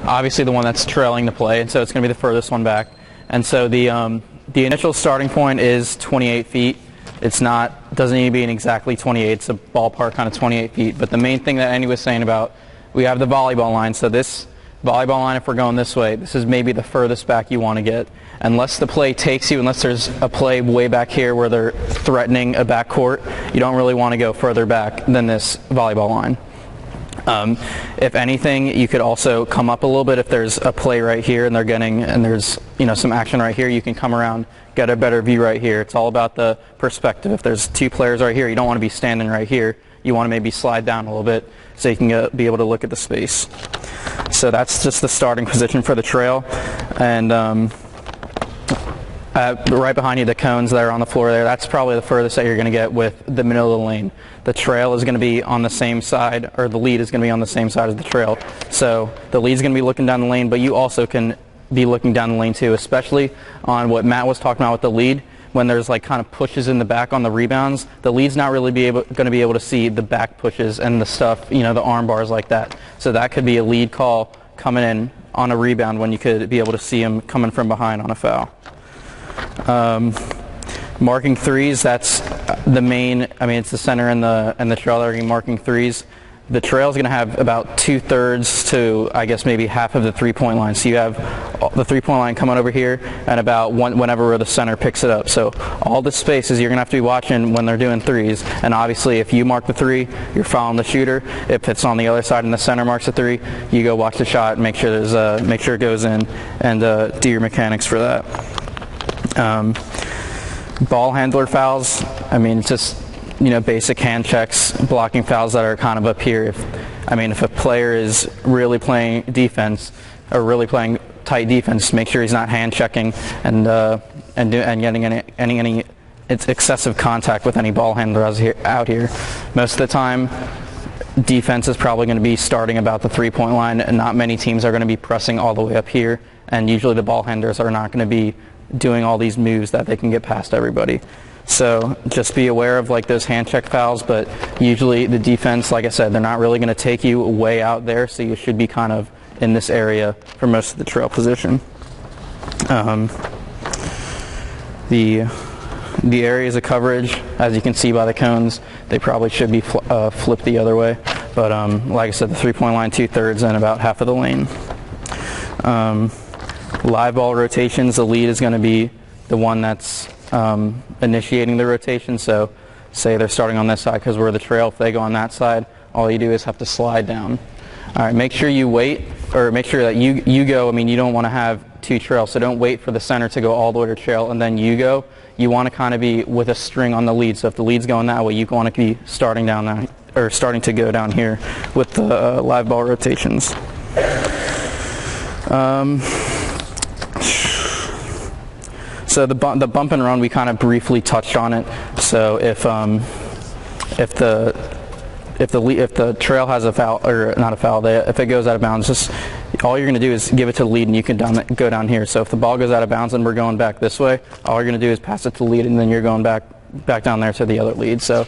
obviously the one that's trailing the play, and so it's going to be the furthest one back. And so the initial starting point is 28 feet. Doesn't need to be exactly 28. It's a ballpark kind of 28 feet. But the main thing that Andy was saying about, we have the volleyball line. So this volleyball line, if we're going this way, this is maybe the furthest back you want to get. Unless the play takes you, unless there's a play way back here where they're threatening a backcourt, you don't really want to go further back than this volleyball line. If anything, you could also come up a little bit if there's a play right here and there's some action right here. You can come around, get a better view right here. It's all about the perspective. If there's two players right here, you don't want to be standing right here. You want to maybe slide down a little bit so you can be able to look at the space. So that's just the starting position for the trail. And right behind you, the cones that are on the floor there, that's probably the furthest that you're going to get with the middle of the lane. The trail is going to be on the same side, or the lead is going to be on the same side as the trail. So the lead's going to be looking down the lane, but you also can be looking down the lane too, especially on what Matt was talking about with the lead. When there's like kind of pushes in the back on the rebounds, the lead's not really going to be able to see the back pushes and the stuff, the arm bars like that. So that could be a lead call coming in on a rebound when you could be able to see him coming from behind on a foul. Marking threes, that's the main, it's the center and the trail that are marking threes. The trail is going to have about 2/3 to, I guess, maybe half of the three-point line. So you have the three-point line coming over here and about whenever the center picks it up. So all the spaces you're going to have to be watching when they're doing threes. And obviously, if you mark the three, you're fouling the shooter. If it's on the other side and the center marks the three, you go watch the shot and make sure it goes in, and do your mechanics for that. Ball handler fouls, it's just basic hand checks, blocking fouls that are kind of up here. If a player is really playing defense or really playing tight defense, make sure he's not hand checking and getting any excessive contact with any ball handler out here. Most of the time, defense is probably going to be starting about the three-point line, and not many teams are going to be pressing all the way up here. And usually the ball handlers are not going to be doing all these moves that they can get past everybody. So just be aware of those hand check fouls, but usually the defense, like I said, they're not really going to take you way out there, so you should be kind of in this area for most of the trail position. The areas of coverage, as you can see by the cones, they probably should be flipped the other way, but like I said, the three-point line 2/3 and about half of the lane. Live ball rotations, the lead is going to be the one that's initiating the rotation. So say they're starting on this side because we're the trail. If they go on that side, all you do is have to slide down. All right, make sure you wait, or make sure that you go. You don't want to have two trails, so don't wait for the center to go all the way to trail and then you go. You want to kind of be with a string on the lead. So if the lead's going that way, you want to be starting to go down here with the live ball rotations. So the bump and run, we kind of briefly touched on it. So if the trail has a foul, or not a foul, if it goes out of bounds, just all you're going to do is give it to the lead, and you can go down here. So if the ball goes out of bounds and we're going back this way, all you're going to do is pass it to the lead, and then you're going back down there to the other lead. So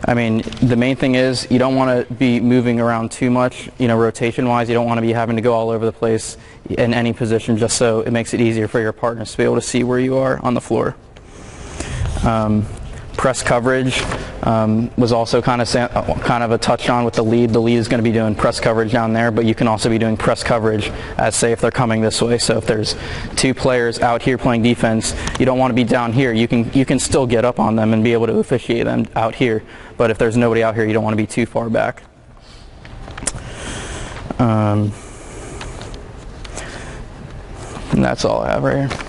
the main thing is you don't want to be moving around too much, rotation-wise. You don't want to be having to go all over the place in any position, just so it makes it easier for your partners to be able to see where you are on the floor. Press coverage was also kind of a touch on with the lead. The lead is going to be doing press coverage down there, but you can also be doing press coverage as, say, if they're coming this way. So if there's two players out here playing defense, you don't want to be down here. You can still get up on them and be able to officiate them out here. But if there's nobody out here, you don't want to be too far back. And that's all I have right here.